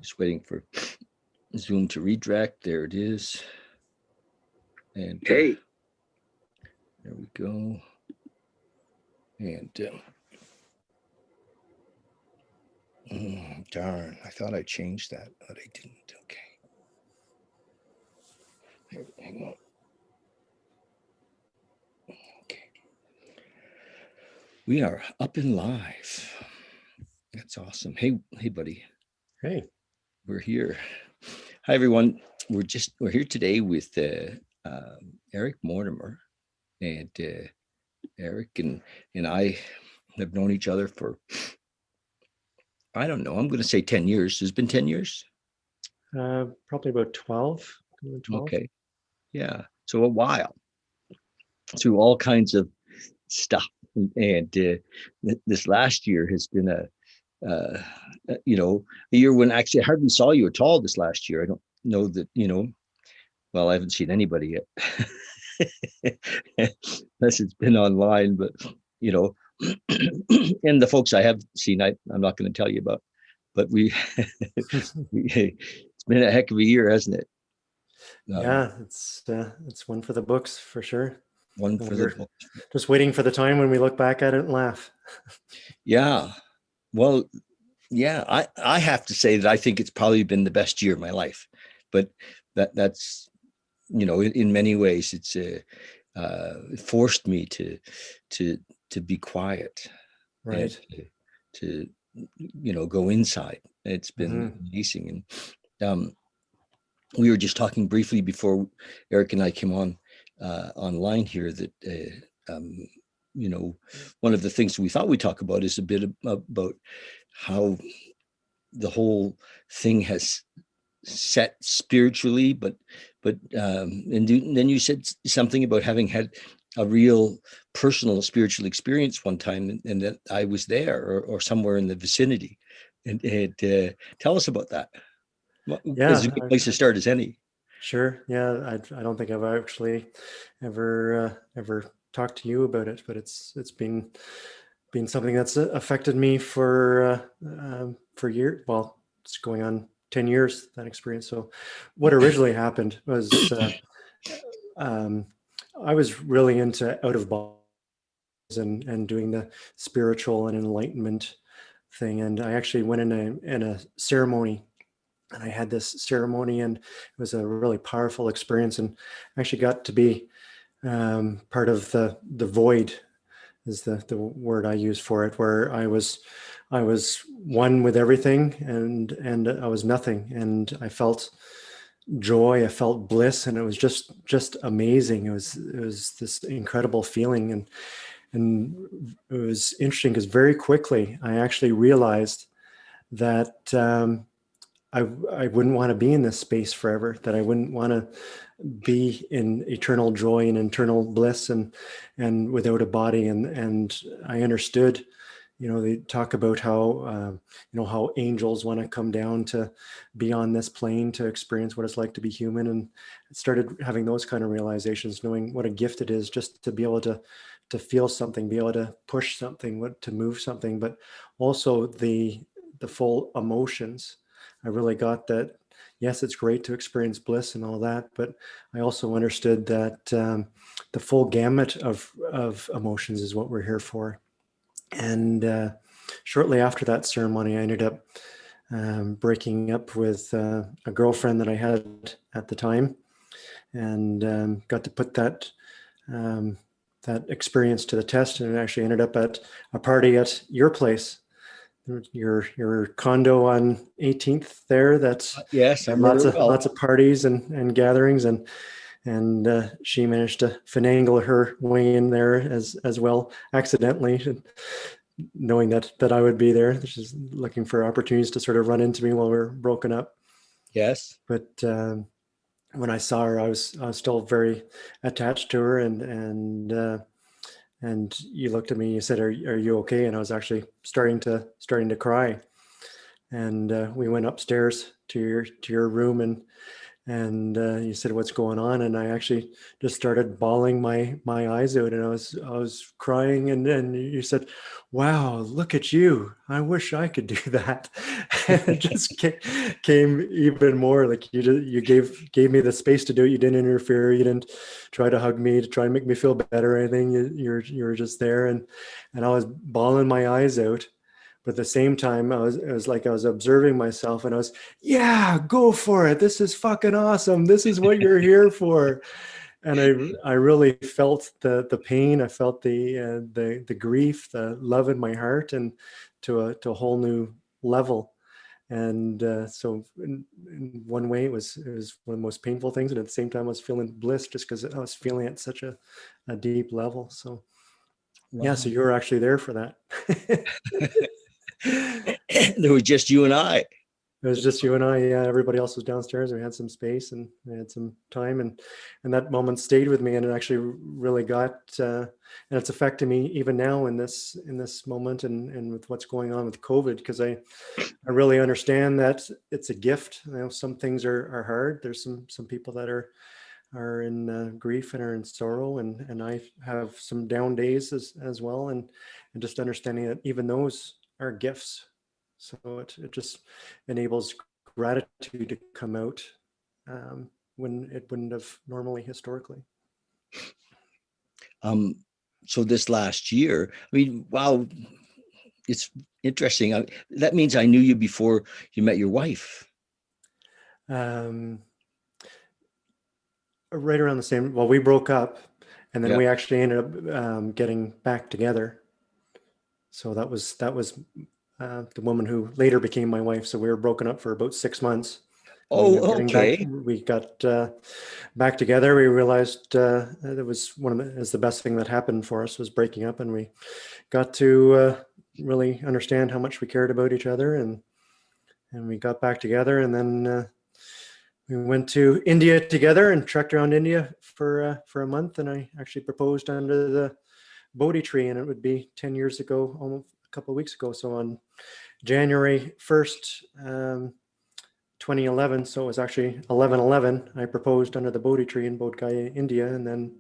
Just waiting for Zoom to redirect. There it is. And there we go. And darn, I thought I changed that, but I didn't. Okay. Hang on. Okay. We are up and live. That's awesome. Hey, buddy. Hey. We're here. Hi, everyone. We're here today with Eric Mortimer, and Eric and I have known each other for, I don't know, I'm going to say 10 years. It's been 10 years? Probably about 12. Okay. Yeah. So a while. Through all kinds of stuff. And this last year has been a year when actually I hardly saw you at all this last year. I don't know that, well, I haven't seen anybody yet. Unless it's been online, but, and the folks I have seen, I'm not going to tell you about, but it's been a heck of a year, hasn't it? Yeah, it's one for the books for sure. One for the books. Just waiting for the time when we look back at it and laugh. Yeah. Well, yeah, I have to say that I think it's probably been the best year of my life, but that's, in many ways it's it forced me to be quiet, right? To go inside. It's been amazing. And we were just talking briefly before Eric and I came on online here that one of the things we thought we'd talk about is a bit about how the whole thing has set spiritually, but and then you said something about having had a real personal spiritual experience one time, and that I was there or somewhere in the vicinity. And tell us about that. Yeah, it's a good place to start as any. Sure. Yeah, I don't think I've actually ever talked to you about it, but it's been something that's affected me for years. Well, it's going on 10 years, that experience. So what originally happened was I was really into out of body and doing the spiritual and enlightenment thing. And I actually went in a ceremony, and I had this ceremony, and it was a really powerful experience. And I actually got to be part of the void is the word I use for it, where I was one with everything, and I was nothing, and I felt joy, I felt bliss, and it was just amazing. It was this incredible feeling, and it was interesting because very quickly I actually realized that I wouldn't want to be in this space forever, that I wouldn't want to be in eternal joy and eternal bliss and without a body. And I understood, they talk about how, how angels want to come down to be on this plane to experience what it's like to be human. And I started having those kind of realizations, knowing what a gift it is just to be able to feel something, be able to push something, to move something, but also the full emotions. I really got that, yes, it's great to experience bliss and all that, but I also understood that the full gamut of emotions is what we're here for. And shortly after that ceremony, I ended up breaking up with a girlfriend that I had at the time, and got to put that experience to the test, and it actually ended up at a party at your place. Your condo on 18th there. That's yes, I remember lots of parties and gatherings, and she managed to finagle her way in there as well, accidentally, knowing that I would be there. She's looking for opportunities to sort of run into me while we're broken up. Yes, but when I saw her, I was still very attached to her, and you looked at me, you said, are you okay? And I was actually starting to cry. And we went upstairs to your room, And you said, "What's going on?" And I actually just started bawling my eyes out, and I was crying. And then you said, "Wow, look at you! I wish I could do that." And it just came even more. Like you gave me the space to do it. You didn't interfere. You didn't try to hug me to try and make me feel better or anything. You're just there, and I was bawling my eyes out. But at the same time, it was like I was observing myself, and I was, yeah, go for it. This is fucking awesome. This is what you're here for. And I really felt the pain. I felt the grief, the love in my heart, and to a whole new level. And so in one way, it was one of the most painful things, and at the same time, I was feeling bliss just because I was feeling it at such a deep level. So yeah, so Wow. you were actually there for that. There was just you and I. It was just you and I. Yeah, everybody else was downstairs. We had some space and we had some time, and that moment stayed with me, and it actually really got and it's affecting me even now in this moment, and with what's going on with COVID, because I really understand that it's a gift. You know, some things are hard. There's some people that are in grief and are in sorrow, and I have some down days as well, and just understanding that even those are gifts. So it just enables gratitude to come out when it wouldn't have normally historically. Um, so this last year, I mean, wow, it's interesting. That means I knew you before you met your wife. Um, right around the same, well, we broke up, and then Yeah. we actually ended up getting back together. So that was the woman who later became my wife. So we were broken up for about 6 months. And we ended up Oh, getting back. okay. We got back together. We realized it was is the best thing that happened for us was breaking up, and we got to really understand how much we cared about each other, and we got back together, and then we went to India together and trekked around India for a month, and I actually proposed under the Bodhi tree, and it would be 10 years ago, almost a couple of weeks ago. So on January 1st, 2011, so it was actually 11/11, I proposed under the Bodhi tree in Bodh Gaya, India, and then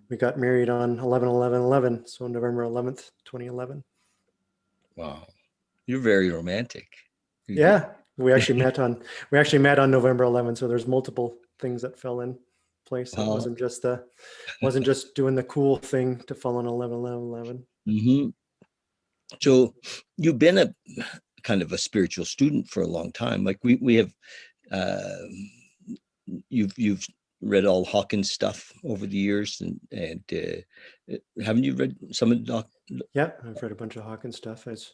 we got married on 11/11/11, so November 11th, 2011. Wow. You're very romantic. Yeah, we actually met on November 11th, so there's multiple things that fell in place. So it Wow. wasn't just doing the cool thing to fall on 11/11/11. Mm-hmm. So you've been a kind of a spiritual student for a long time. Like we have uh, you've read all Hawkins stuff over the years, and haven't you read some of the Yeah, I've read a bunch of Hawkins stuff. I was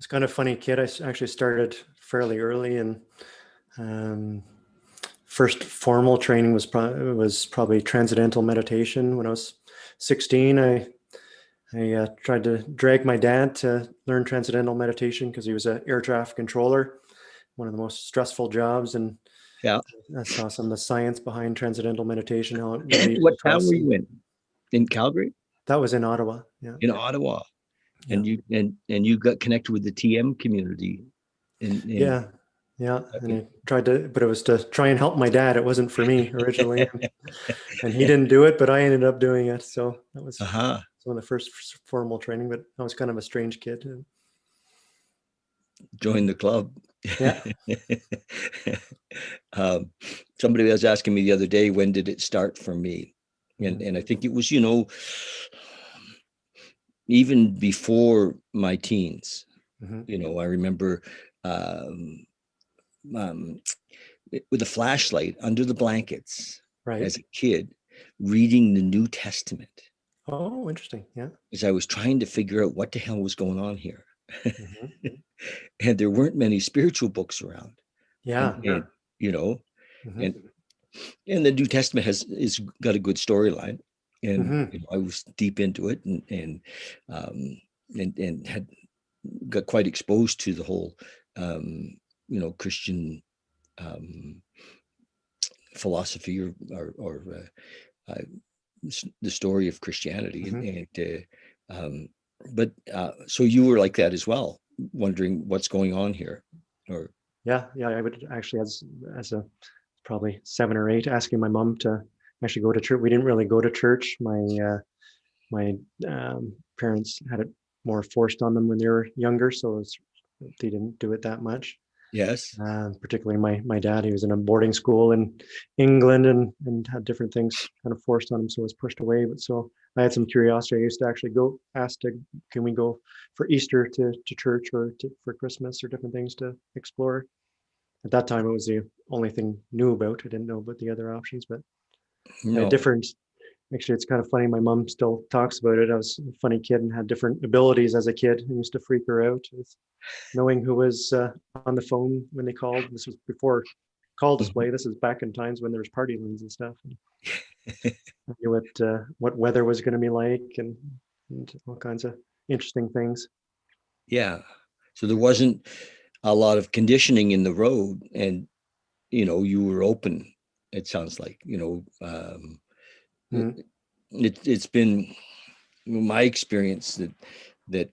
kind of funny kid. I actually started fairly early, and um, first formal training was probably transcendental meditation. When I was 16, I tried to drag my dad to learn transcendental meditation because he was an air traffic controller, one of the most stressful jobs, and yeah? I saw some of the science behind transcendental meditation, how it relieved What town stress, were and you in? In Calgary? that was in Ottawa. Yeah, In Ottawa? yeah. And you got connected with the TM community in Yeah, yeah. And I tried to, but it was to try and help my dad. It wasn't for me originally, and he didn't do it, but I ended up doing it. So that was uh-huh. some of the first formal training. But I was kind of a strange kid. Join the club. Yeah. um, Somebody was asking me the other day, when did it start for me? And I think it was, even before my teens. Mm-hmm. I remember um, um, with a flashlight under the blankets Right. as a kid, reading the New Testament, Oh, interesting. Yeah. as I was trying to figure out what the hell was going on here. Mm-hmm. And there weren't many spiritual books around. And, Yeah. and you know, Mm-hmm. and and the New Testament is got a good storyline, and Mm-hmm. I was deep into it, um, and had got quite exposed to the whole Christian um, philosophy or the story of Christianity, Mm-hmm. but so you were like that as well, wondering what's going on here, or Yeah. Yeah. I would actually, as a probably 7 or 8, asking my mom to actually go to church. We didn't really go to church. My parents had it more forced on them when they were younger, so they didn't do it that much. Yes. Particularly my dad, he was in a boarding school in England and had different things kind of forced on him, so it was pushed away. But so I had some curiosity. I used to actually go ask to, can we go for Easter to church or for Christmas or different things to explore. At that time, it was the only thing knew about. I didn't know about the other options, but I had No. different. Actually, it's kind of funny. My mom still talks about it. I was a funny kid and had different abilities as a kid. I used to freak her out with knowing who was on the phone when they called. This was before call display. This is back in times when there was party lines and stuff. And I knew what weather was going to be like and all kinds of interesting things. Yeah. So there wasn't a lot of conditioning in the road, and you were open. It sounds like Mm-hmm. it's been my experience that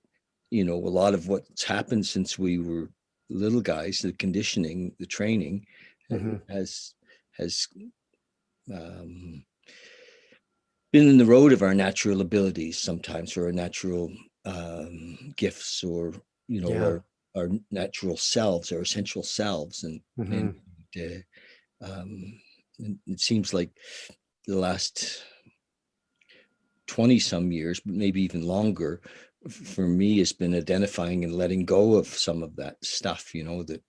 a lot of what's happened since we were little guys, the conditioning, the training, Mm-hmm. has um, been in the road of our natural abilities sometimes, or our natural gifts, or Yeah. our natural selves, our essential selves, and Mm-hmm. um, it seems like the last 20 some years, but maybe even longer, for me, has been identifying and letting go of some of that stuff, that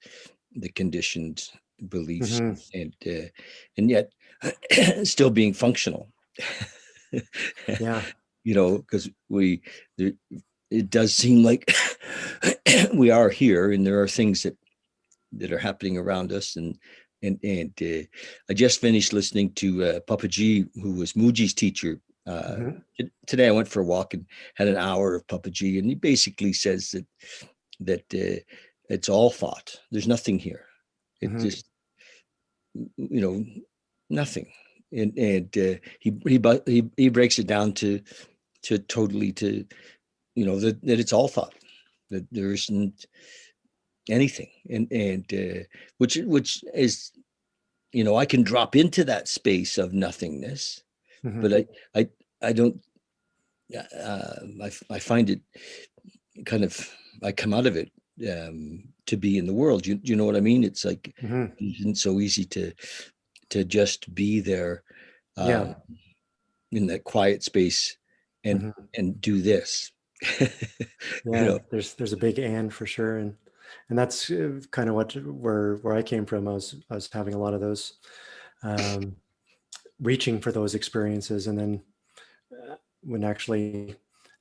the conditioned beliefs, Mm-hmm. and yet still being functional. Yeah. Because it does seem like we are here, and there are things that are happening around us, and I just finished listening to Papaji, who was Muji's teacher. Mm-hmm. Today I went for a walk and had an hour of Papaji, and he basically says that it's all thought. There's nothing here. It Mm-hmm. just nothing, and he breaks it down to totally to that it's all thought, that there isn't anything, and which is I can drop into that space of nothingness, Mm-hmm. but I don't I find it kind of, I come out of it to be in the world. You know what I mean? It's like Mm-hmm. it isn't so easy to just be there Yeah. um, in that quiet space and Mm-hmm. and do this. you Yeah, know. there's a big and for sure, and that's kind of where I came from. I was having a lot of those, um, reaching for those experiences, and then when actually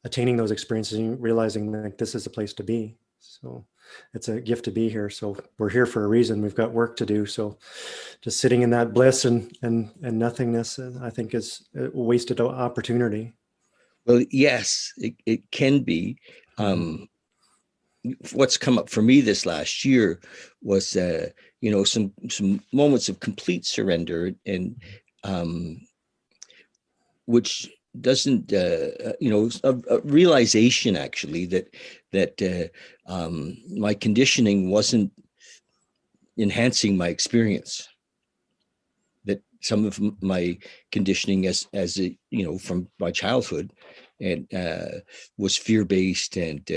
attaining those experiences and realizing like this is a place to be. So it's a gift to be here. So we're here for a reason. We've got work to do. So just sitting in that bliss and nothingness, I think is a wasted opportunity. Well, yes, it can be. Mm-hmm. Um, what's come up for me this last year was some moments of complete surrender, and um, which doesn't a realization actually that my conditioning wasn't enhancing my experience, that some of my conditioning as a from my childhood and was fear based, and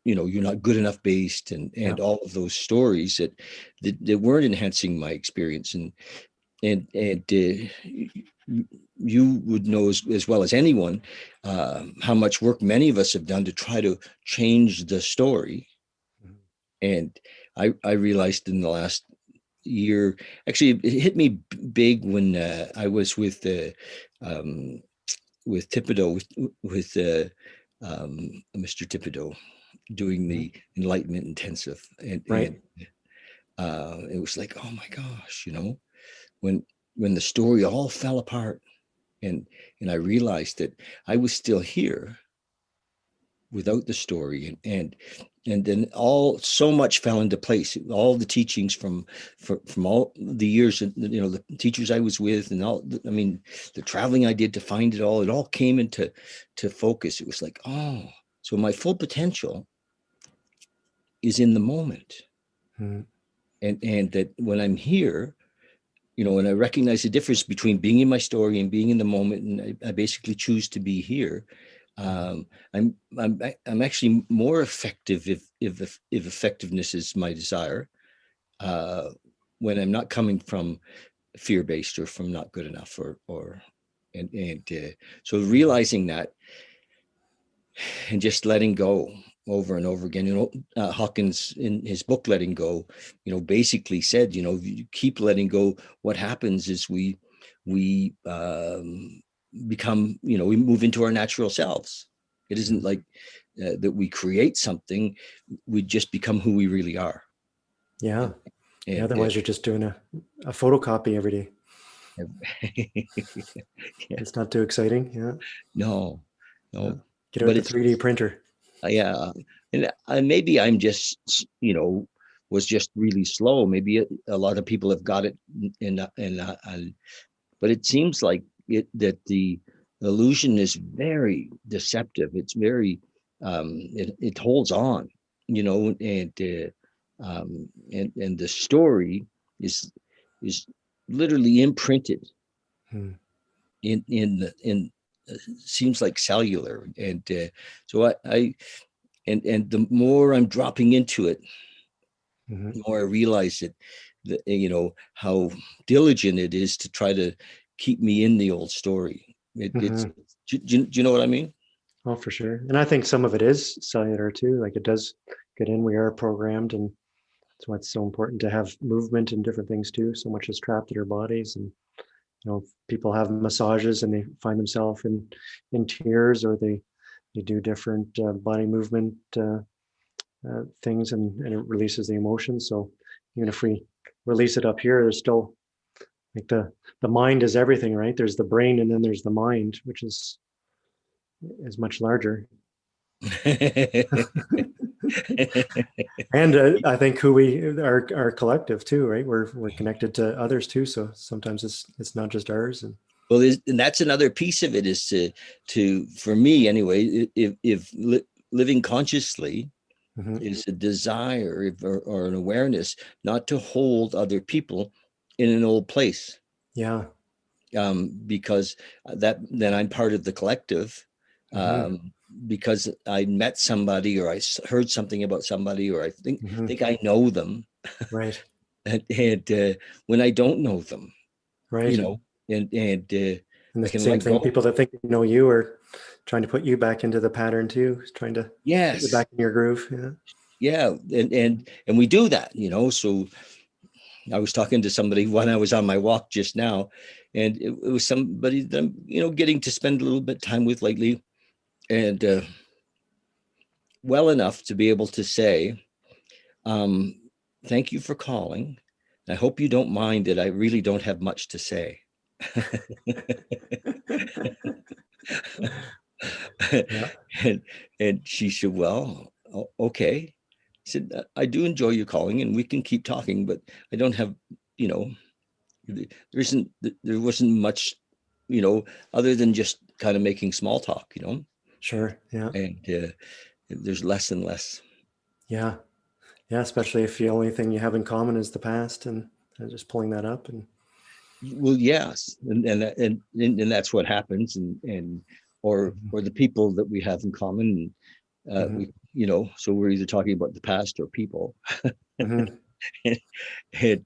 you're not good enough based, Yeah. and all of those stories that weren't enhancing my experience, and you would know as well as anyone how much work many of us have done to try to change the story. Mhm. And I realized in the last year, actually it hit me big when I was with Thibodeau, with Mr. Thibodeau, doing Mhm. the enlightenment intensive, and Right. it was like, oh my gosh, when the story all fell apart, and I realized that I was still here without the story, and then all so much fell into place. All the teachings from all the years, the teachers I was with, and all, I mean, the traveling I did to find it all came into focus. It was like, oh, so my full potential is in the moment. Mhm. and that when I'm here, when I recognize the difference between being in my story and being in the moment, and I basically choose to be here, um, I'm actually more effective if effectiveness is my desire, uh, when I'm not coming from fear-based or from not good enough, or and so realizing that and just letting go over and over again. Hawkins, in his book Letting Go, basically said, you keep letting go, what happens is we become, we move into our natural selves. It isn't like that we create something, we just become who we really are. Yeah. And Otherwise, you're just doing a photocopy every day. yeah. It's not too exciting. Yeah. No, Yeah. no, Get out but the it's 3D printer. yeah, and maybe I'm just, was just really slow. Maybe a lot of people have got it, but it seems like that the illusion is very deceptive. It's very, it holds on, and the story is literally imprinted Hmm. in seems like cellular, and so I and the more I'm dropping into it, Mm-hmm. the more I realize that how diligent it is to try to keep me in the old story. It's Mm-hmm. do you know what I mean? Oh, for sure. And I think some of it is cellular too. Like it does get in. We are programmed, and that's why it's so important to have movement and different things too. So much is trapped in our bodies, and people have massages and they find themselves in tears, or they do different body movement things, and it releases the emotions. So even if we release it up here, there's still like the mind is everything, right? There's the brain, and then there's the mind, which is much larger. And I think who we are, our collective too, right? We're connected to others too, so sometimes it's not just ours. And Well, and that's another piece of it, is to for me anyway, if living consciously mhm. is a desire, or an awareness not to hold other people in an old place, Yeah. because that then I'm part of the collective, Hmm. because I met somebody, or I heard something about somebody, or I Hmm. think I know them, Right. and when I don't know them, you Right. know, and And I the can same let thing, go. people that think they know you are trying to put you back into the pattern too, trying to get you Yes, back in your groove. Yeah. yeah, and we do that, So I was talking to somebody when I was on my walk just now, and it was somebody that I'm, getting to spend a little bit time with lately, and well enough to be able to say, um, "Thank you for calling. I hope you don't mind that I really don't have much to say." Yeah. and and she said, "Well, okay." I said, "I do enjoy you calling, and we can keep talking, but I don't have, you know, there wasn't much, other than just kind of making small talk, Sure. Yeah. and there's less and less." Yeah. Yeah. Especially if the only thing you have in common is the past, and just pulling that up. And Well, yes, and that's what happens, and or the people that we have in common, hmm. we, so we're either talking about the past or people. Hmm. And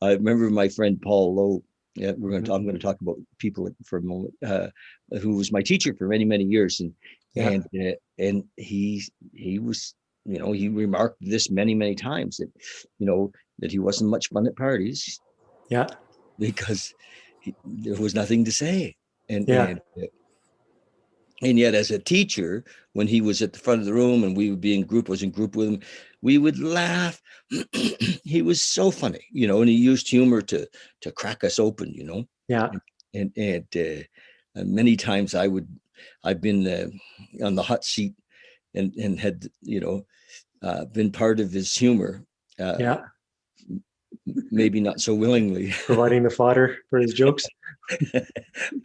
I remember my friend Paul Lowe. Yeah, Hmm. I'm going to talk about people for a moment. Who was my teacher for many, many years, Yeah. and he was, he remarked this many, many times, that, that he wasn't much fun at parties, Yeah. because there was nothing to say, and Yeah. and and yet, as a teacher, when he was at the front of the room and we would be in group, was in group with him, we would laugh. He was so funny, and he used humor to crack us open, Yeah. and many times I've been on the hot seat, and had, been part of his humor, uh, Yeah. maybe not so willingly. Providing the fodder for his jokes.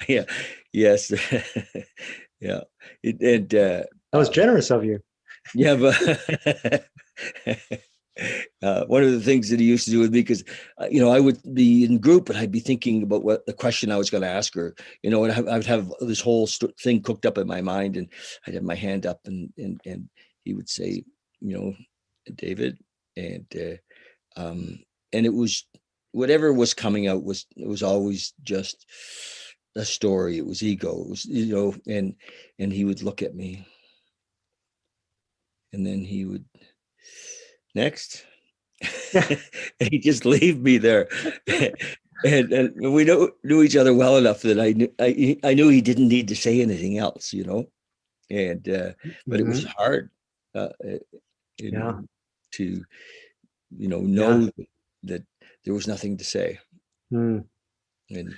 Yeah, yes, yeah, and That was generous of you. yeah, but One of the things that he used to do with me, because I would be in group and I'd be thinking about what the question I was going to ask her, and I would have this whole thing cooked up in my mind, and I'd have my hand up, and he would say, David, and and it was whatever was coming out it was always just a story. It was ego. It was, and he would look at me, and then he would next. Yeah. And he just leave me there. And we knew each other well enough that I knew he didn't need to say anything else, and but it was Mhm. hard, you Yeah. know, to Yeah. know that there was nothing to say. Mm. And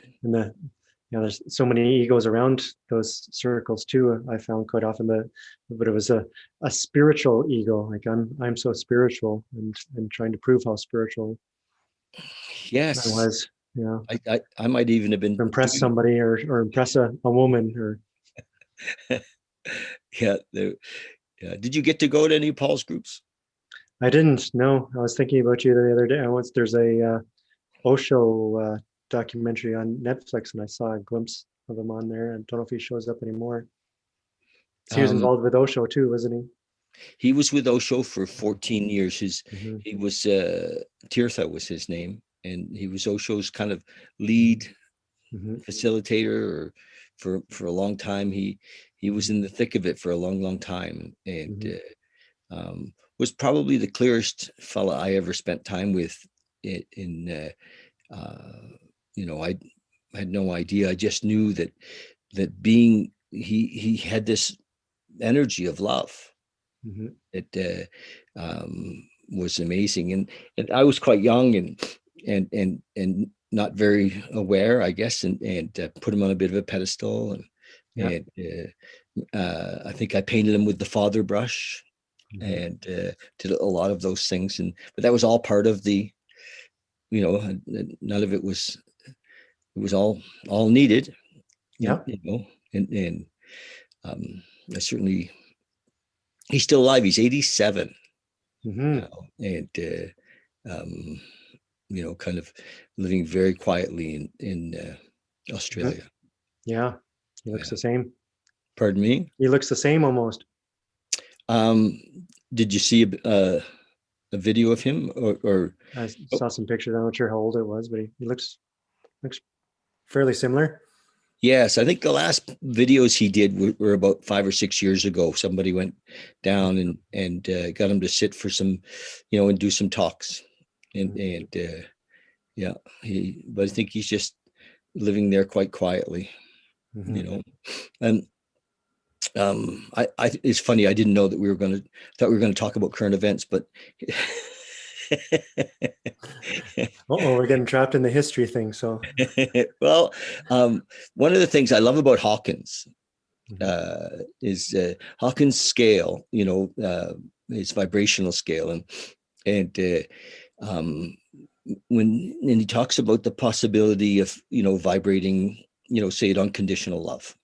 And there's so many egos around those circles too. I found quite often but it was a spiritual ego. Like I'm so spiritual and trying to prove how spiritual I yes, was. Yeah. I might even have been Impress doing, somebody or impress a woman or yeah. Yeah. Did you get to go to any of Paul's groups? I didn't know. I was thinking about you the other day. There's a Osho documentary on Netflix, and I saw a glimpse of him on there. I don't know if he shows up anymore. So he was Um, involved with Osho too, wasn't he was with Osho for 14 years. he? Hmm. He was Tirtha was his name, and he was Osho's kind of lead Hmm. facilitator, or for a long time. He was in the thick of it for a long, long time, and Hmm. was probably the clearest fella I ever spent time with. In I had no idea. I just knew that being he had this energy of love Hmm. that was amazing, and I was quite young and not very aware, I guess, and put him on a bit of a pedestal, Yeah. and I think I painted him with the father brush, Hmm. and did a lot of those things, but that was all part of the, none of it was, it was all needed, and Yeah. and um, I certainly, he's still alive. He's 87 Hmm. now, and um, kind of living very quietly in Hmm. Australia. Yeah. He looks Yeah. the same. Pardon me. He looks the same almost. Um, did you see a video of him, or I oh, saw some pictures. I'm not sure how old it was, but he looks fairly similar. yes, I think the last videos he did were about 5 or 6 years ago. Somebody went down and got him to sit for some, and do some talks, and yeah, but I think he's just living there quite quietly, Mm-hmm. you know. And it's funny. I didn't know that thought we were going to talk about current events, but Oh, we're getting trapped in the history thing. So. well, one of the things I love about Hawkins Mhm. is Hawkins' scale, his vibrational scale, and um, when he talks about the possibility of vibrating, say it unconditional love,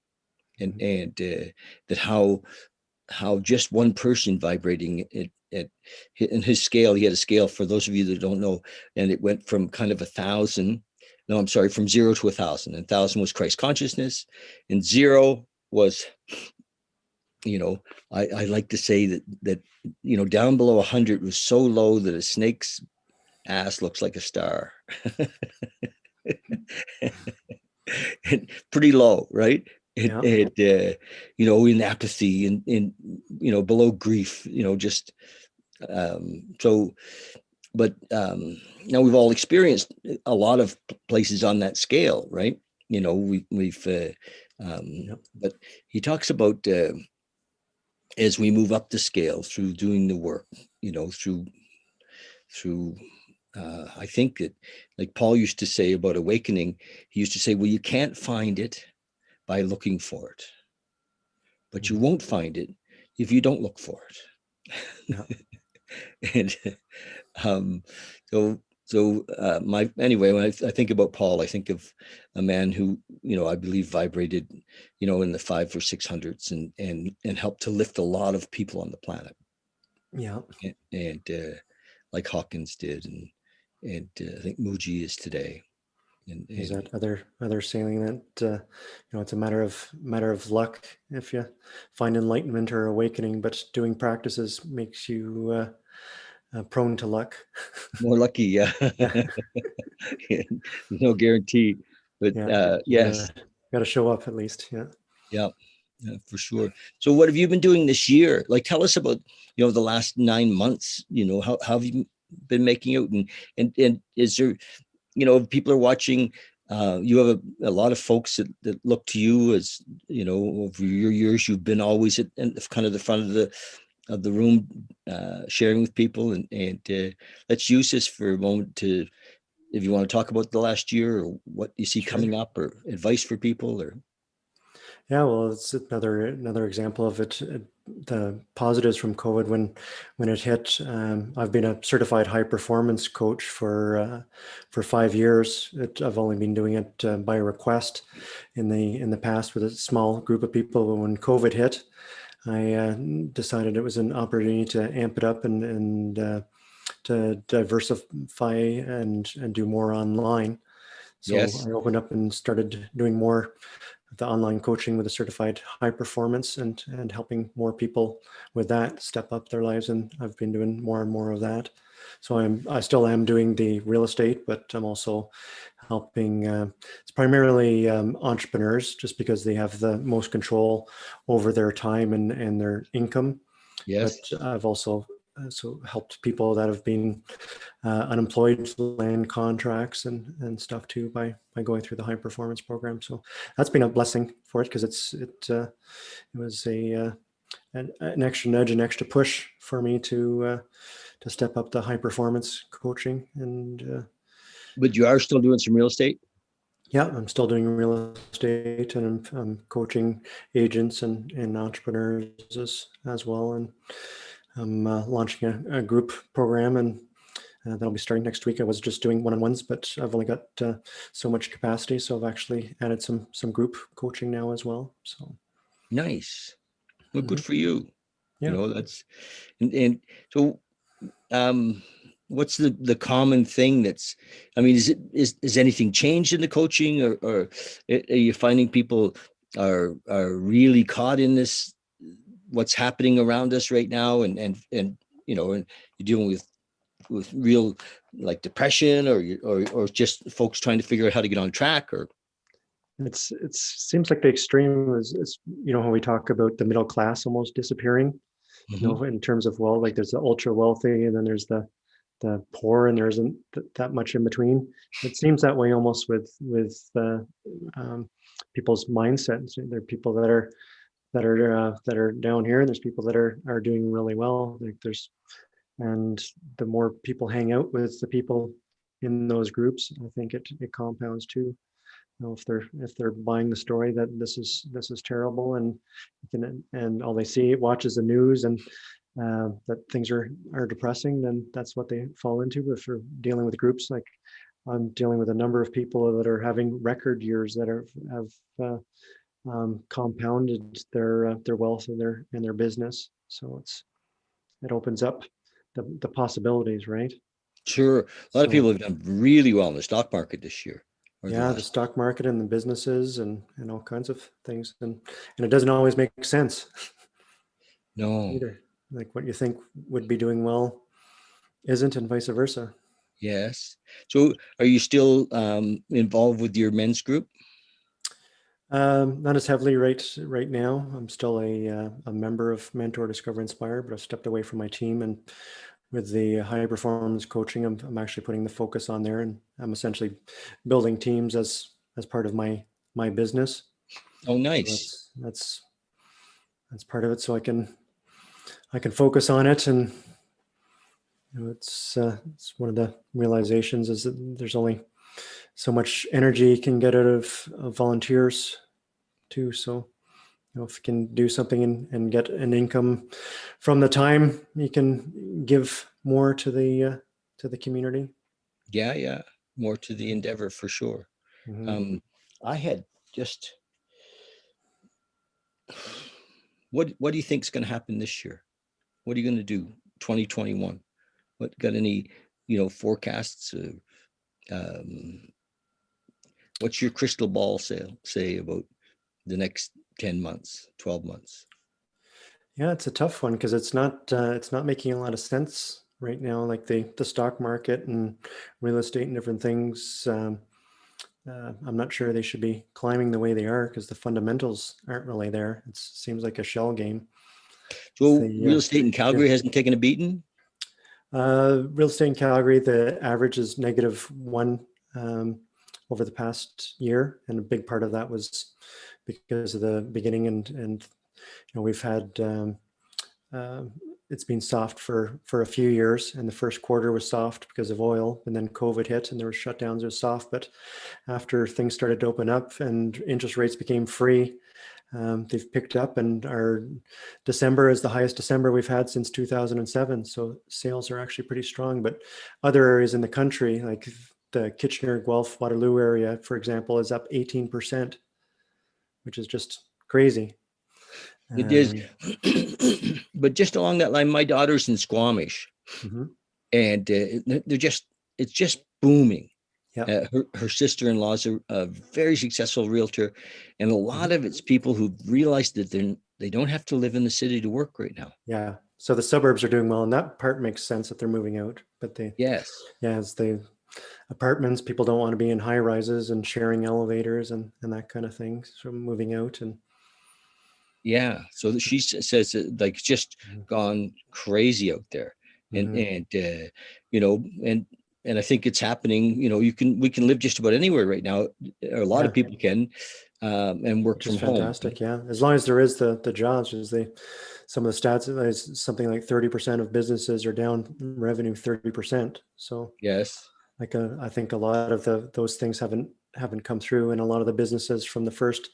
and that how just one person vibrating it at in his scale. He had a scale, for those of you that don't know, and it went from kind of 1,000, no, I'm sorry, from 0 to 1,000, and 1,000 was Christ consciousness, and 0 was, you know I like to say that down below 100 was so low that a snake's ass looks like a star. And pretty low, right? Yeah. In apathy, and below grief, just so. But now we've all experienced a lot of places on that scale, right? We've Yep. but he talks about, as we move up the scale through doing the work, through I think that, like Paul used to say about awakening, he used to say, well, you can't find it by looking for it, but you Mhm. won't find it if you don't look for Yeah. it. And um, my anyway, when I think about Paul, I think of a man who, I believe vibrated, in the 5 or 600s, and helped to lift a lot of people on the planet. Yeah. And like Hawkins did, and I think Muji is today. Is And that other saying that it's a matter of luck if you find enlightenment or awakening, but doing practices makes you prone to luck. more lucky, yeah. Yeah, No guarantee, but yeah. You yes, gotta show up at least. Yeah. yeah, yeah, for sure. So what have you been doing this year? Like, tell us about, the last 9 months. How have you been making out? And is there, people are watching. You have a lot of folks that look to you as, over your years, you've been always at kind of the front of the room, sharing with people. And let's use this for a moment to, if you want to talk about the last year or what you see Sure. coming up, or advice for people, or. Yeah, well, it's another example of it. The positives from COVID when it hit. I've been a certified high performance coach for 5 years. I've only been doing it by request in the past with a small group of people. But when COVID hit, I decided it was an opportunity to amp it up and to diversify and do more online. So Yes. I opened up and started doing more the online coaching with a certified high performance and helping more people with that step up their lives. And I've been doing more and more of that. So I still am doing the real estate, but I'm also helping. It's primarily entrepreneurs, just because they have the most control over their time and their income. But Yes. I've also helped people that have been unemployed, land contracts and stuff too, by going through the high performance program. So that's been a blessing for it, because it was an extra nudge, an extra push for me to step up the high performance coaching. And But you are still doing some real estate? yeah, I'm still doing real estate, and I'm coaching agents and entrepreneurs as well. And I'm launching a group program, and that'll be starting next week. I was just doing one-on-ones, but I've only got so much capacity, so I've actually added some group coaching now as well. So Nice. Well, good mhm. for you. Yeah. That's, and so, um what's the common thing that's, I mean, is anything changed in the coaching, or are you finding people are really caught in this, what's happening around us right now, and and you're dealing with real, like, depression, or just folks trying to figure out how to get on track, or. It's seems like the extreme is how we talk about the middle class almost disappearing, Mhm. in terms of, well, like there's the ultra wealthy, and then there's the poor, and there isn't that much in between. It seems that way almost with um, people's mindsets. There are people that are down here, and there's people that are doing really well. Like and the more people hang out with the people in those groups, I think it compounds too. If they're buying the story that this is terrible, and all they see watches the news, and that things are depressing, then that's what they fall into. If you're dealing with groups, like I'm dealing with a number of people that are having record years, that have compounded their wealth and their business. So it opens up the possibilities, right? Sure, a lot of So people have done really well in the stock market this year, or the yeah, the last. stock market and the businesses and all kinds of things, and it doesn't always make sense No. either. Like what you think would be doing well isn't, and vice versa. Yes. So are you still involved with your men's group? Not as heavily right now. I'm still a member of Mentor, Discover, Inspire, but I've stepped away from my team. And with the high performance coaching, I'm actually putting the focus on there, and I'm essentially building teams as part of my business. Oh, So nice. that's part of it. So I can focus on it. And it's one of the realizations is that there's only so much energy you can get out of volunteers too. So if you can do something and get an income from the time, you can give more to the community. Yeah, yeah. More to the endeavor, for sure. Mm-hmm. I had just, what do you think is going to happen this year? What are you going to do? 2021. What got any, forecasts? Um, what's your crystal ball say about the next 10 months, 12 months? Yeah, it's a tough one because it's not making a lot of sense right now. Like the stock market and real estate and different things. I'm not sure they should be climbing the way they are because the fundamentals aren't really there. It seems like a shell game. It's So real estate in yeah. Calgary hasn't taken a beating? Real estate in Calgary, the average is -1 over the past year, and a big part of that was because of the beginning and we've had uh, it's been soft for a few years, and the first quarter was soft because of oil, and then COVID hit and there were shutdowns. It was soft, but after things started to open up and interest rates became free, they've picked up, and our December is the highest December we've had since 2007. So sales are actually pretty strong. But other areas in the country, like the Kitchener, Guelph, Waterloo area, for example, is up 18%, which is just crazy. It is. Um, But just along that line, my daughter's in Squamish, mhm. and it's just booming. Yeah. Her sister-in-law's a very successful realtor, and a lot Mhm. of it's people who've realized that they don't have to live in the city to work right now. Yeah. So the suburbs are doing well, and that part makes sense that they're moving out. But Yes. yeah, as the apartments, people don't want to be in high rises and sharing elevators and that kind of thing. So moving out and Yeah. So she says that, like, it's just gone crazy out there, and Mhm. you know, and I think it's happening. We can live just about anywhere right now. A lot Yeah, of people can, and work which is from home. fantastic. Yeah, as long as there is the jobs, as they some of the stats is something like 30% of businesses are down in revenue 30%. So Yes. like I think a lot of those things haven't come through, and a lot of the businesses from the first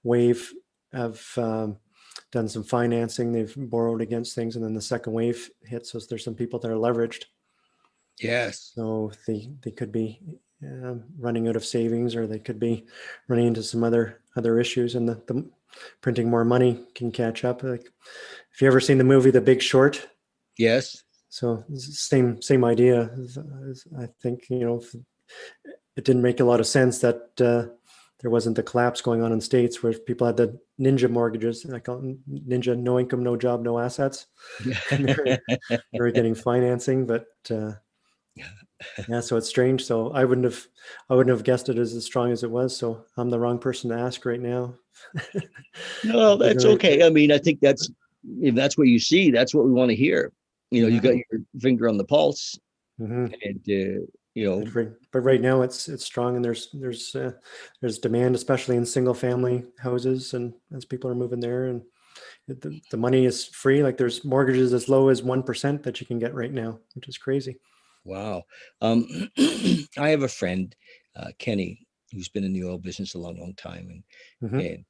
wave have done some financing. They've borrowed against things, and then the second wave hits. So there's some people that are leveraged. Yes. So they could be running out of savings, or they could be running into some other issues, and the printing more money can catch up. Like if you ever seen the movie The Big Short, Yes. so same idea. I think it didn't make a lot of sense that there wasn't the collapse going on in states where people had the ninja mortgages, like ninja, no income, no job, no assets, Yeah. and they were getting financing, but. Yeah, so it's strange. So I wouldn't have guessed it as strong as it was. So I'm the wrong person to ask right now. No, that's Right. okay. I mean, I think if that's what you see, that's what we want to hear. You got Mhm, your finger on the pulse, mhm. and But right now it's strong, and there's demand, especially in single family houses, and as people are moving there, and the money is free. Like there's mortgages as low as 1% that you can get right now, which is crazy. wow. I have a friend, Kenny, who's been in the oil business a long, long time, Hmm. and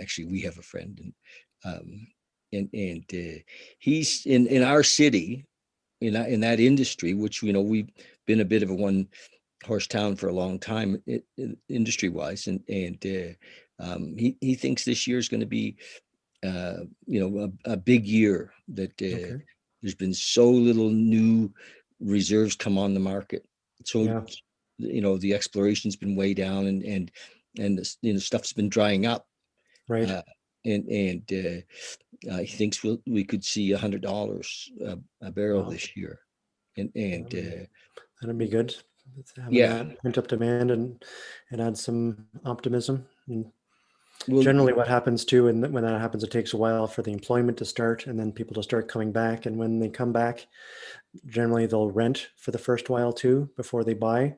actually we have a friend, um, and he's in our city, in that industry, which we've been a bit of a one horse town for a long time, industry wise, and he thinks this year is going to be a big year, that Okay. there's been so little new reserves come on the market. So Yeah. the exploration's been way down, and stuff's been drying up, Right. uh, and he thinks we could see $100 a barrel Wow. this year, Yeah, and that'd be good. It's having yeah. that pent up demand and add some optimism. And Well, generally, what happens too, and when that happens, it takes a while for the employment to start, and then people to start coming back. And when they come back, generally they'll rent for the first while too before they buy.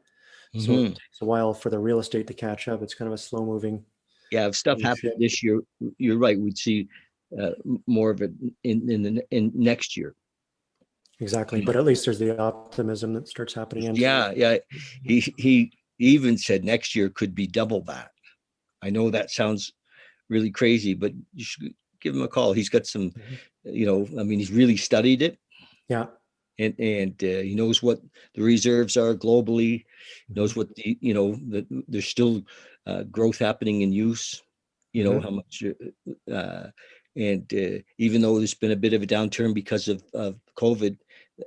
So it mhm. takes a while for the real estate to catch up. It's kind of a slow moving Yeah, if stuff happened ship. this year, you're right, we'd see more of it in next year. Exactly, but at least there's the optimism that starts happening. And Yeah, yeah. He even said next year could be double that. I know that sounds really crazy, but you should give him a call. He's got some, mhm. I mean, he's really studied it, Yeah. and he knows what the reserves are globally, Mhm. knows what that there's still growth happening in use, Mhm. how much, and even though there's been a bit of a downturn because of COVID,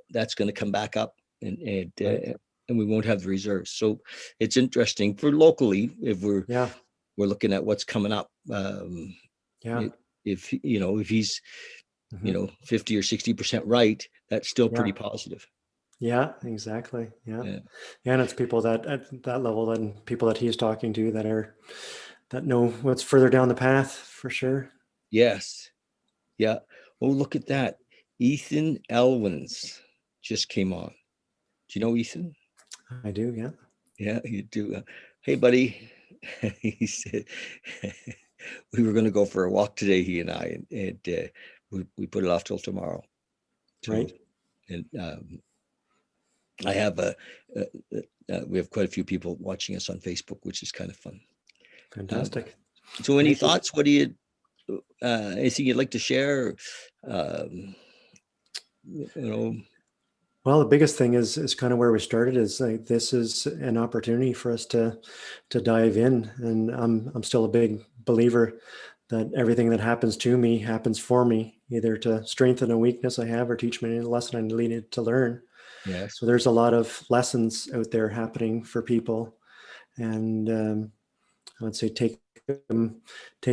that's going to come back up, and Right. and we won't have the reserves. So it's interesting for locally, if Yeah. we're looking at what's coming up. Yeah. If if he's Hmm. 50 or 60% right, that's still Yeah. pretty positive. Yeah, exactly. Yeah. Yeah. And it's people that at that level, then people that he's talking to that know what's further down the path for sure. Yes. Yeah. Oh, look at that. Ethan Elwins just came on. Do you know Ethan? I do. Yeah. Yeah, you do. Hey, buddy. He said we were going to go for a walk today, he and I, and we put it off till tomorrow. So, Right. and I have we have quite a few people watching us on Facebook, which is kind of fun. Um, Fantastic. so, any Thank you. thoughts? What do you anything you'd like to share? Um, you know, Well, the biggest thing is kind of where we started, is like this is an opportunity for us to dive in. And I'm still a big believer that everything that happens to me happens for me, either to strengthen a weakness I have or teach me a lesson I needed to learn. yes, So there's a lot of lessons out there happening for people. And I would say take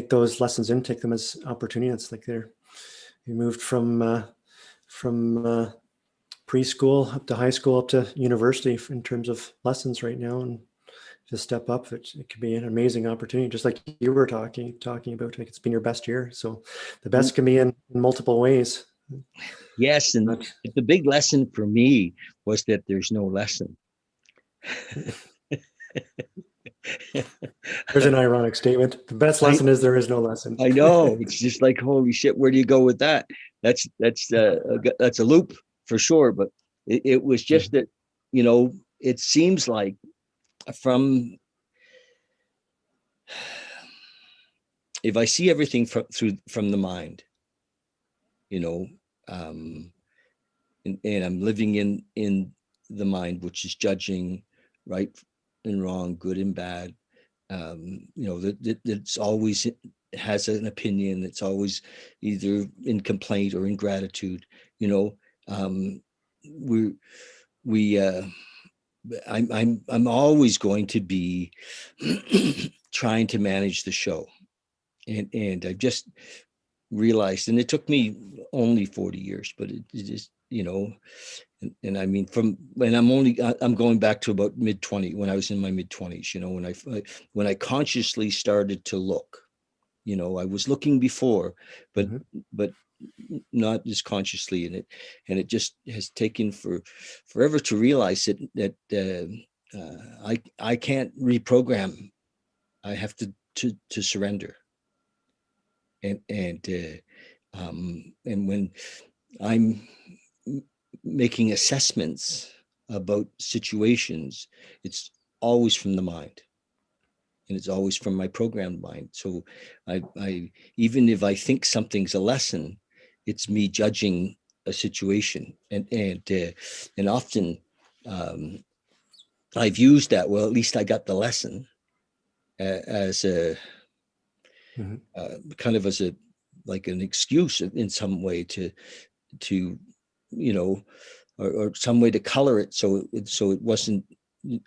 those lessons in, take them as opportunity. It's like you moved from preschool up to high school up to university in terms of lessons right now, and just step up. It could be an amazing opportunity, just like you were talking about. Like, it's been your best year, so the best can be in multiple ways. yes, and But the big lesson for me was that there's no lesson. there's an ironic statement. The best I lesson is there is no lesson. I know. It's just like, holy shit, where do you go with that? That's a loop for sure. But it was just that, it seems like from if I see everything from the mind, you know, um, and I'm living in the mind, which is judging right and wrong, good and bad. That it's always has an opinion. It's always either in complaint or in gratitude. You know, um, we we I'm always going to be trying to manage the show, and I've just realized, and it took me only 40 years, but it just and I mean, I'm going back to about mid 20, when I was in my mid 20s, when I consciously started to look. I was looking before, but Hmm. but not as consciously in it, and it just has taken forever to realize that I can't reprogram. I have to surrender, and when I'm making assessments about situations, it's always from the mind, and it's always from my programmed mind. So I even if I think something's a lesson, it's me judging a situation, and often um, I've used that. Well, at least I got the lesson, as a Hmm. kind of as a like an excuse in some way to you know or some way to color it, so it wasn't,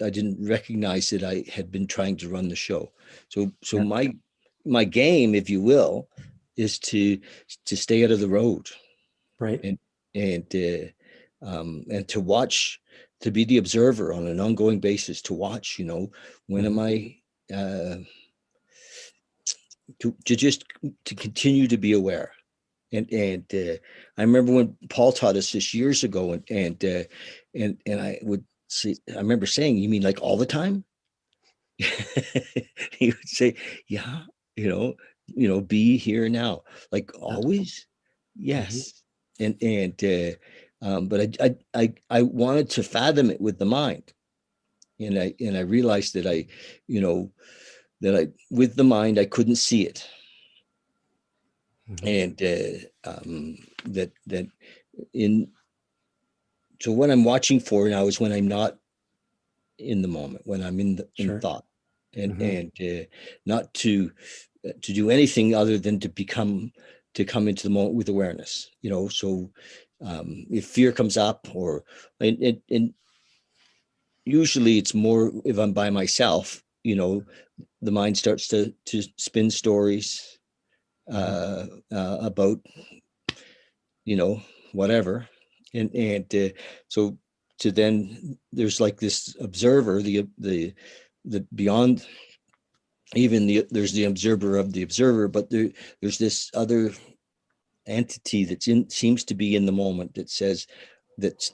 I didn't recognize that I had been trying to run the show. So Yeah. my game, if you will, is to stay out of the road, Right. and and to watch, to be the observer on an ongoing basis, to watch, when am Hmm. I, uh, to just to continue to be aware. And I remember when Paul taught us this years ago, and I would say, I remember saying, "You mean like all the time?" He would say, "Yeah, be here now, like Yeah. always." Hmm. Yes, but I wanted to fathom it with the mind, and I realized that you know, with the mind I couldn't see it, Hmm. and that in so what I'm watching for now is when I'm not in the moment, when I'm in Sure. thought, Hmm. and not to do anything other than to come into the moment with awareness. So if fear comes up, or and usually it's more if I'm by myself, the mind starts to spin stories about whatever, and so to then there's like this observer, the beyond even there's the observer of the observer, but there's this other entity that's seems to be in the moment that says that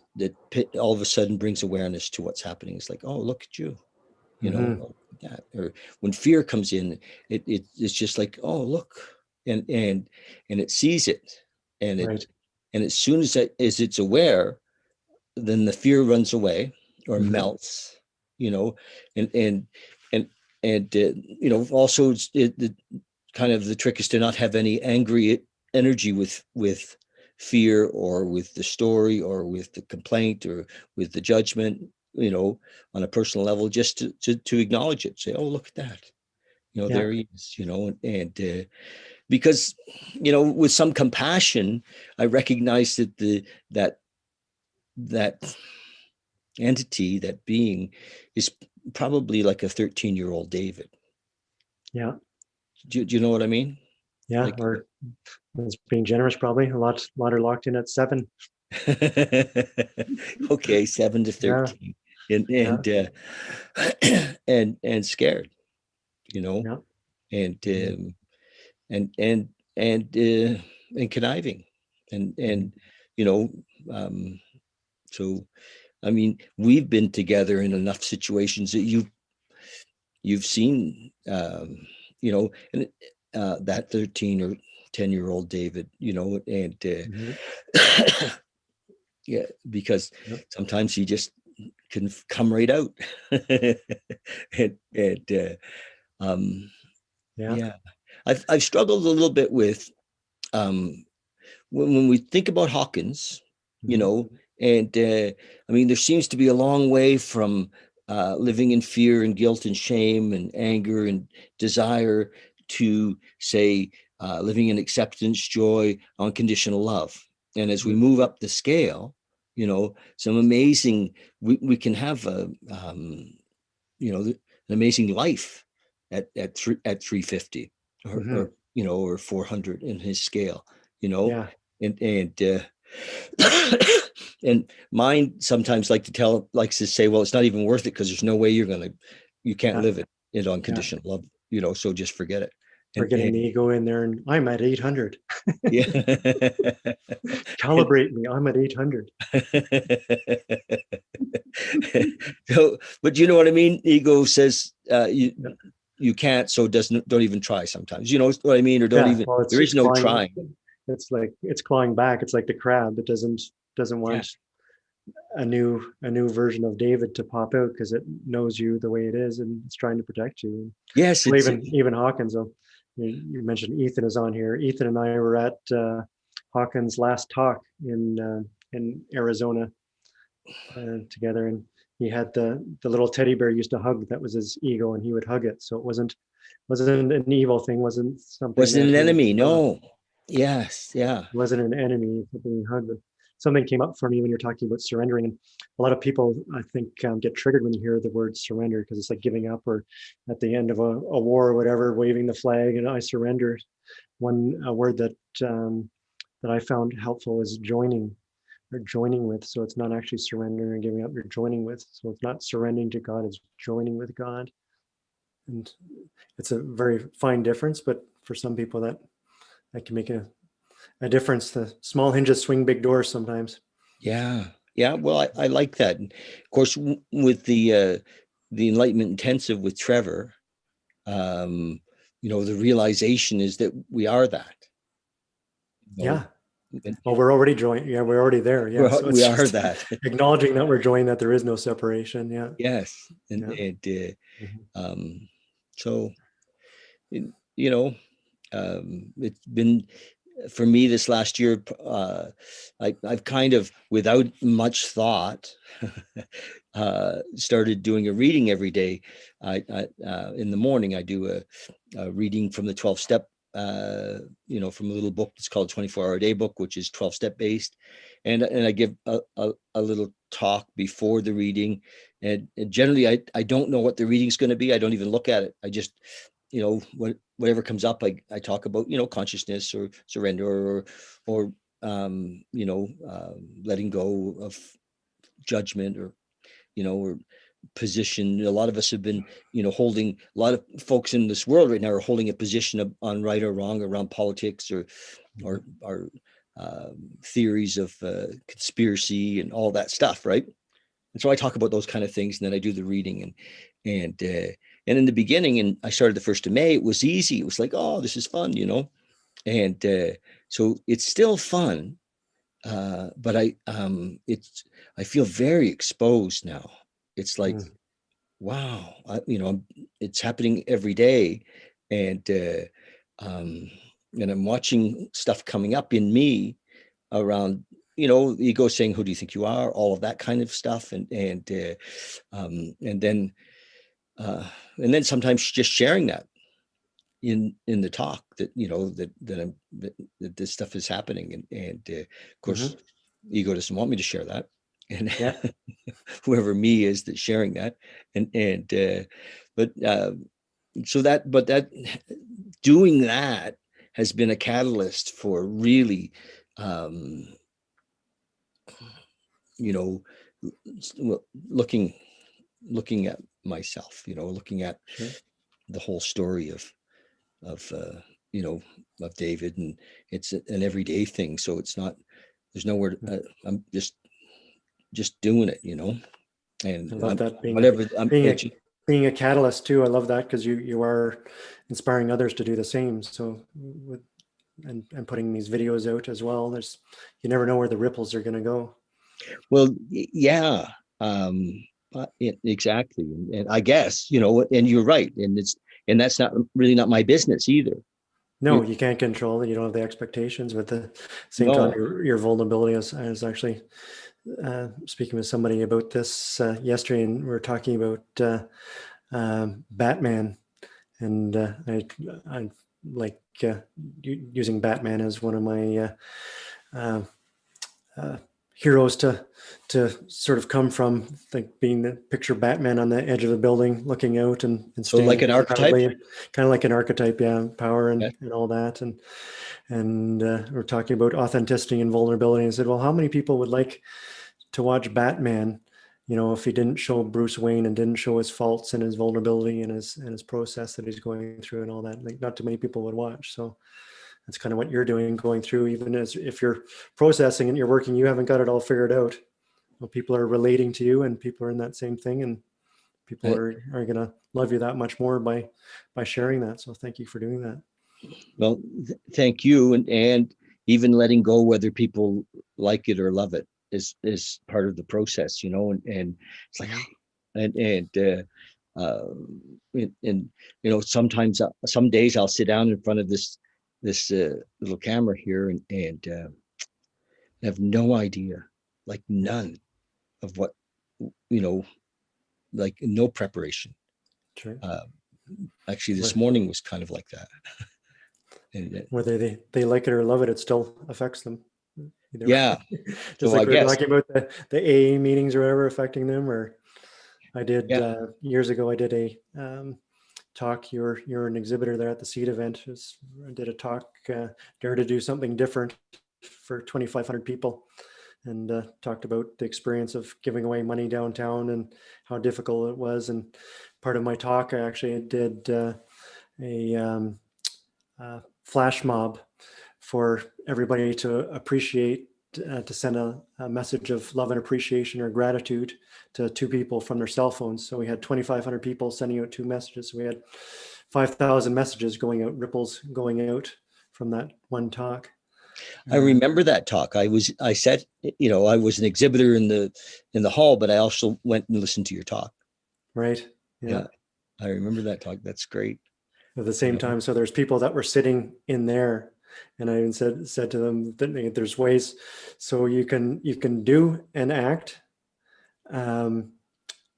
all of a sudden brings awareness to what's happening. It's like, oh, look at you, Mm-hmm. oh, that. Or when fear comes in, it's just like, oh, look, and it sees it, and Right. as soon as it's aware, then the fear runs away or Mm-hmm. melts, and and also the kind of the trick is to not have any angry energy with fear, or with the story, or with the complaint, or with the judgment, on a personal level, just to acknowledge it, say, oh, look at that, Yeah. there he is, and because with some compassion, I recognize that that entity, that being, is probably like a 13-year-old David. Yeah. Do you know what I mean? Yeah. Like, Or it's being generous, probably. A lot are locked in at 7. okay, 7 to Yeah. 13, and Yeah. and scared, Yeah. and Mm-hmm. and and and uh, and conniving, and you know, um, so I mean, we've been together in enough situations that you've seen, and that 13 or 10-year-old David, and Mm-hmm. yeah, because Yep. sometimes he just can come right out, and Yeah. yeah, I've struggled a little bit with, um, when we think about Hawkins, you Mm-hmm. know, and I mean, there seems to be a long way from living in fear and guilt and shame and anger and desire to, say, living in acceptance, joy, unconditional love. And as we Mm-hmm. move up the scale, some amazing, we can have an amazing life at 350, Mm-hmm. or 400 in his scale, you know, Yeah. and and mine sometimes likes to say, well, it's not even worth it because there's no way you can't Yeah. live it in Yeah. unconditional love, so just forget it. We're getting the ego in there, and I'm at 800. Yeah. Calibrate me. I'm at 800. So, but you know what I mean? Ego says, Yeah. you can't, so don't even try sometimes. You know what I mean? Or don't Yeah. even, Well, there it's is no clawing. trying. It's like it's clawing back. It's like the crab that doesn't Yeah. want a new version of David to pop out because it knows you the way it is and it's trying to protect you. Yes, Well, even Hawkins. Though you mentioned Ethan is on here. Ethan and I were at Hawkins' last talk in Arizona together, and he had the little teddy bear used to hug. That was his ego, and he would hug it. So it wasn't an evil thing. Wasn't something wasn't that an he enemy. No. Yes. Yeah. wasn't an enemy. Something he hugged. But something came up for me when you're talking about surrendering, and a lot of people I think get triggered when you hear the word surrender because it's like giving up, or at the end of a war or whatever, waving the flag and I surrender. One word that I found helpful is joining, or joining with. So it's not actually surrendering and giving up, you're joining with. So it's not surrendering to God, it's joining with God. And it's a very fine difference, but for some people that can make a difference. The small hinges swing big doors sometimes. Yeah. Yeah. Well, I like that. And of course, with the Enlightenment Intensive with Trevor, the realization is that we are that. You know, Yeah. Well, we're already joined. Yeah, we're already there. Yeah. So we it's are just that. acknowledging that we're joined, that there is no separation. Yeah. Yes. Yeah. And Mhm. so, you know, it's been, for me, this last year, I've kind of, without much thought, started doing a reading every day. In the morning, I do a reading from the 12 step from a little book that's called 24-Hour Day Book, which is 12-step based. And I give a little talk before the reading. And generally, I don't know what the reading's going to be. I don't even look at it. I just, whatever comes up, I talk about, consciousness or surrender or letting go of judgment or position. A lot of us have been, holding, a lot of folks in this world right now are holding a position on right or wrong around politics or theories of conspiracy and all that stuff, right? And so I talk about those kind of things, and then I do the reading, and in the beginning, and I started the 1st of May, it was easy. It was like, oh, this is fun, and so it's still fun, but I feel very exposed now. It's like, wow, it's happening every day, and I'm watching stuff coming up in me around, ego saying, "Who do you think you are?" All of that kind of stuff, and then sometimes just sharing that in the talk that that this stuff is happening, and of course, ego doesn't want me to share that, and whoever me is that's sharing that, but doing that has been a catalyst for really looking at myself, looking at the whole story of David, and it's an everyday thing. So it's not, there's nowhere to, I'm just doing it, and I love that being a catalyst too. I love that because you are inspiring others to do the same. So and putting these videos out as well. You never know where the ripples are going to go. Well, yeah, exactly. And I guess, and you're right. And that's not my business either. No, you can't control it. You don't have the expectations, but at the same time, your vulnerability. I was actually speaking with somebody about this yesterday, and we were talking about Batman, and I like using Batman as one of my heroes to sort of come from, like being the picture Batman on the edge of a building looking out and so like an archetype, kind of like an archetype, power and all that, and we're talking about authenticity and vulnerability, and I said, well, how many people would like to watch Batman, if he didn't show Bruce Wayne and didn't show his faults and his vulnerability and his process that he's going through and all that? Like, not too many people would watch. So that's kind of what you're doing, going through, even as if you're processing and you're working, you haven't got it all figured out. Well, people are relating to you, and people are in that same thing, and people are going to love you that much more by sharing that. So thank you for doing that. Well, thank you. And even letting go, whether people like it or love it, is part of the process, and it's like, and sometimes, some days I'll sit down in front of this little camera here and have no idea, like none of what, like no preparation. Sure. Actually, this morning was kind of like that. And whether they like it or love it, it still affects them. Yeah. Just so like we were talking about the AA meetings or whatever affecting them. Or I did years ago, I did a talk. You're an exhibitor there at the Seed event. I did a talk, Dare to Do Something Different, for 2,500 people, and talked about the experience of giving away money downtown and how difficult it was. And part of my talk, I actually did a flash mob for everybody to appreciate, to send a message of love and appreciation or gratitude to 2 people from their cell phones. So we had 2,500 people sending out 2 messages. So we had 5,000 messages going out, ripples going out from that one talk. I remember that talk. I said, I was an exhibitor in the hall, but I also went and listened to your talk. Right. Yeah. I remember that talk. That's great. At the same time, so there's people that were sitting in there, and I even said to them that there's ways so you can do and act, and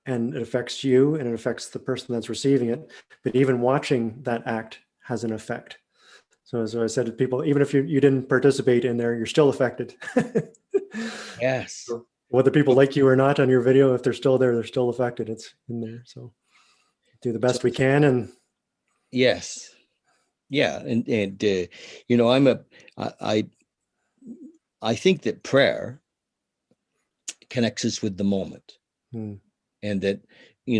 it affects you and it affects the person that's receiving it. But even watching that act has an effect. So I said to people, even if you didn't participate in there, you're still affected. Yes. So whether people like you or not on your video, if they're still there, they're still affected. It's in there. So do the best we can. And Yes. Yeah. And I I think that prayer connects us with the moment, mm, and that,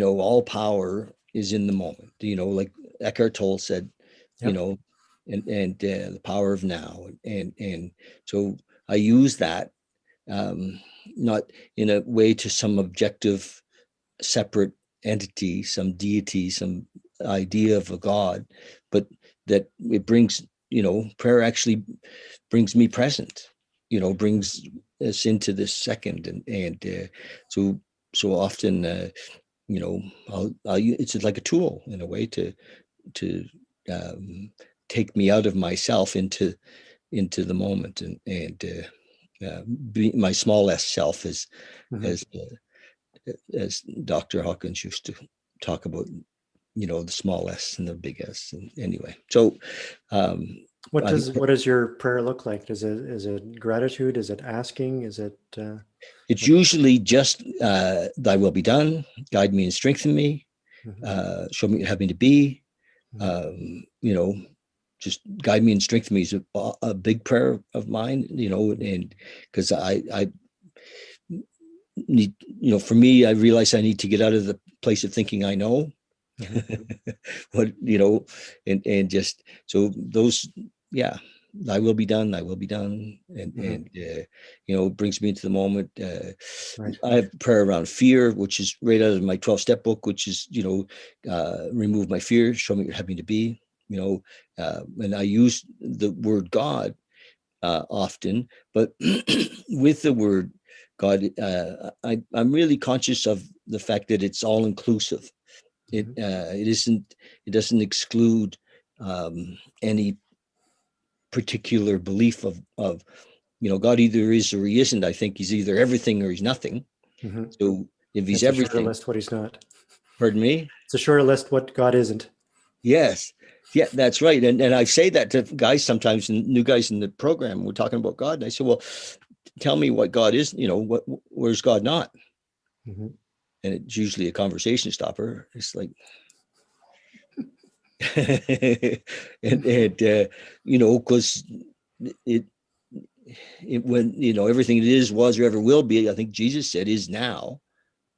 all power is in the moment, like Eckhart Tolle said, you yep. know, and the power of now. And so I use that, not in a way to some objective, separate entity, some deity, some idea of a God, but that it brings, prayer actually brings me present, brings us into this second. And so often, it's like a tool in a way to um, take me out of myself into the moment, and be my small s self, Mhm. as as Dr. Hawkins used to talk about, the small s and the big S. And anyway, so um, I think What does your prayer look like? Is it gratitude? Is it asking? Is it it's what? usually just, thy will be done, guide me and strengthen me, Mhm, show me, have me to be, mhm, um, you know, just guide me and strengthen me is a big prayer of mine, and because I need, for me, I realize I need to get out of the place of thinking I know mhm, what, and just, so those, yeah, thy will be done, thy will be done. and mhm. and it brings me into the moment. Right. I have prayer around fear, which is right out of my 12-step book, which is, remove my fear, show me what you're having to be, and I use the word God often, but with the word God, I'm really conscious of the fact that it's all inclusive. Mhm, It doesn't exclude any particular belief of God either is or he isn't. I think he's either everything or he's nothing. mhm. So if he's It's a shorter everything, list what he's not. pardon me. It's a shorter list what God isn't. Yes. Yeah, that's right. And I say that to guys sometimes, and new guys in the program. We're talking about God, and I say, well, tell me what God is. Where's God not? Mhm, And it's usually a conversation stopper. It's like, and because it when everything it is, was, or ever will be, I think Jesus said, is now.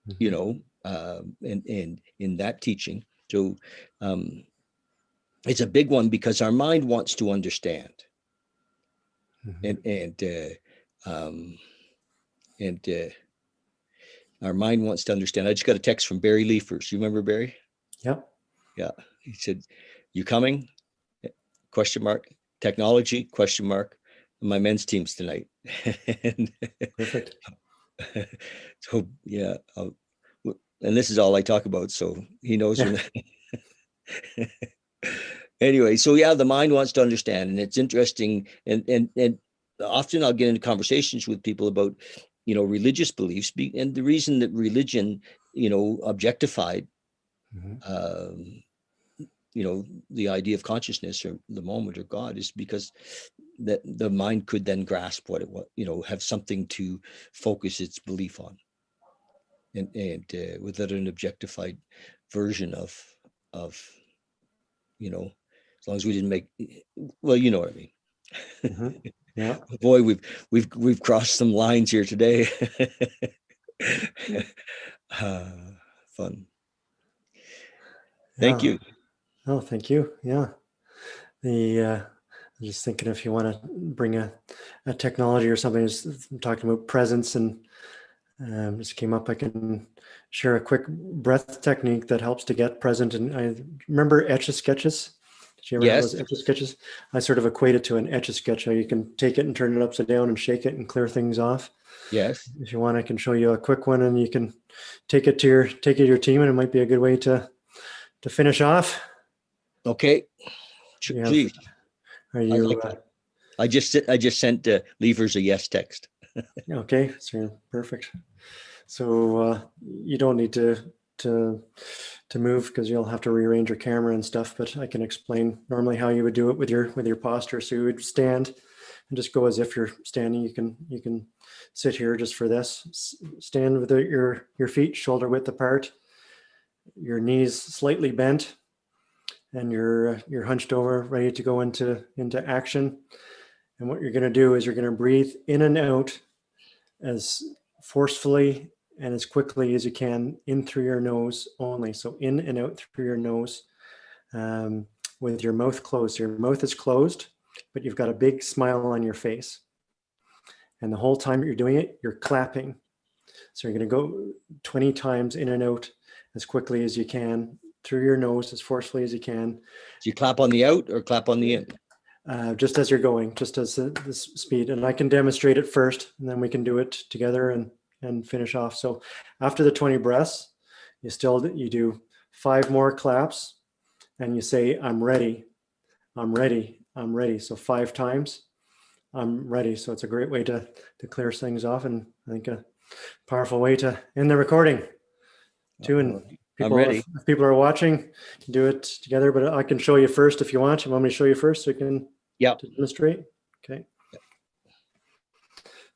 mhm, And in that teaching, so um, it's a big one because our mind wants to understand, mhm. and and our mind wants to understand. I just got a text from Barry Leafers. You remember Barry? Yep. Yeah, he said, "You coming?" Question mark. Technology? Question mark. My men's teams tonight. and, Perfect. so yeah, and this is all I talk about, so he knows Yeah. when. Anyway, so yeah, the mind wants to understand, and it's interesting, and often I'll get into conversations with people about religious beliefs, and the reason that religion objectified Mhm, um, the idea of consciousness or the moment or God is because that the mind could then grasp what it was, have something to focus its belief on, and without an objectified version of as long as we didn't make, well, you know what I mean. mhm. Yeah. Boy, we've crossed some lines here today. uh, Fun. Thank Yeah. you. Oh, thank you. Yeah. I'm just thinking if you want to bring a technology or something, I'm talking about presence and just came up. I can share a quick breath technique that helps to get present. And I remember etch a sketches. Did you ever have Yes. those etch a sketches? I sort of equate it to an etch a sketch. How you can take it and turn it upside down and shake it and clear things off. Yes. If you want, I can show you a quick one, and you can take it to your team, and it might be a good way to finish off. Okay. You have, Please. are I you like that. I just sent Levers a yes text. okay? So perfect. So you don't need to to move because you'll have to rearrange your camera and stuff, but I can explain normally how you would do it with your posture. So you would stand and just go as if you're standing. You can sit here just for this. Stand with your feet shoulder width apart, your knees slightly bent, and you're hunched over, ready to go into action. And what you're going to do is you're going to breathe in and out as forcefully and as quickly as you can in through your nose only. So in and out through your nose with your mouth closed. Your mouth is closed, but you've got a big smile on your face. And the whole time you're doing it, you're clapping. So you're going to go 20 times in and out as quickly as you can through your nose, as forcefully as you can. Do you clap on the out or clap on the in? Just as you're going, just as the speed. And I can demonstrate it first, and then we can do it together and finish off. So after the 20 breaths, you do 5 more claps, and you say, I'm ready, I'm ready, I'm ready. So 5 times, I'm ready. So it's a great way to clear things off, and I think a powerful way to end the recording too. And I'm ready. If people are watching, do it together, but I can show you first if you want. You want me to show you first so you can demonstrate? Okay. Yep.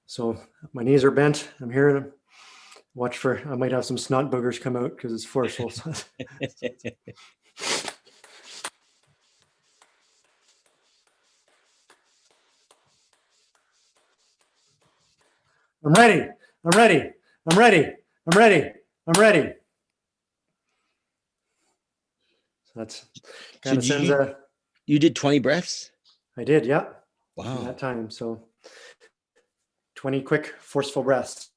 So my knees are bent. I'm here to watch for, I might have some snot boogers come out because it's forceful. I'm ready. I'm ready. I'm ready. I'm ready. I'm ready. That's kind of sends a. You did 20 breaths? I did, yeah. Wow. In that time. So 20 quick, forceful breaths.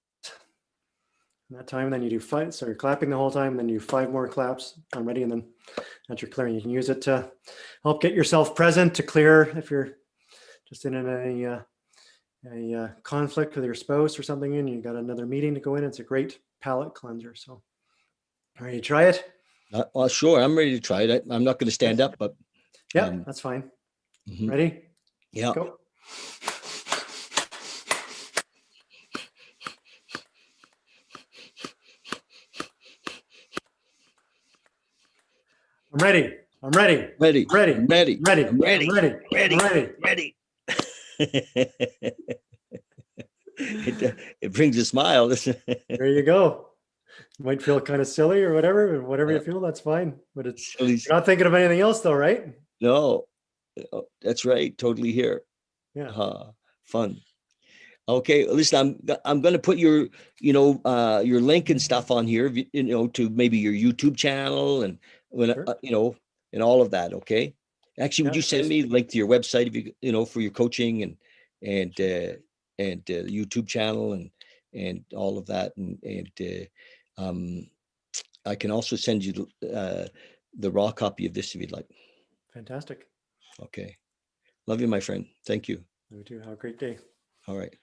In that time, then you do 5. So you're clapping the whole time, then you do 5 more claps. I'm ready, and then that's your clearing. You can use it to help get yourself present, to clear if you're just in a conflict with your spouse or something, and you got another meeting to go in. It's a great palate cleanser. So, ready to try it? Well, sure. I'm ready to try it. I'm not going to stand up, but yeah, that's fine. Ready? Yeah. Go. I'm ready. I'm ready. Ready. Ready. I'm ready. Ready. I'm ready. I'm ready. Ready. I'm ready. Ready. It brings a smile. There you go. You might feel kind of silly or whatever you feel, that's fine. But it's you're not thinking of anything else though, right? No, that's right. Totally here. Yeah. Fun. Okay, listen, I'm going to put your your link and stuff on here, to maybe your YouTube channel and and all of that. Okay. Actually, would you send me a link to your website if you for your coaching and YouTube channel and all of that, and I can also send you the raw copy of this if you'd like. Fantastic. Okay. Love you, my friend. Thank you. You too. Have a great day. All right.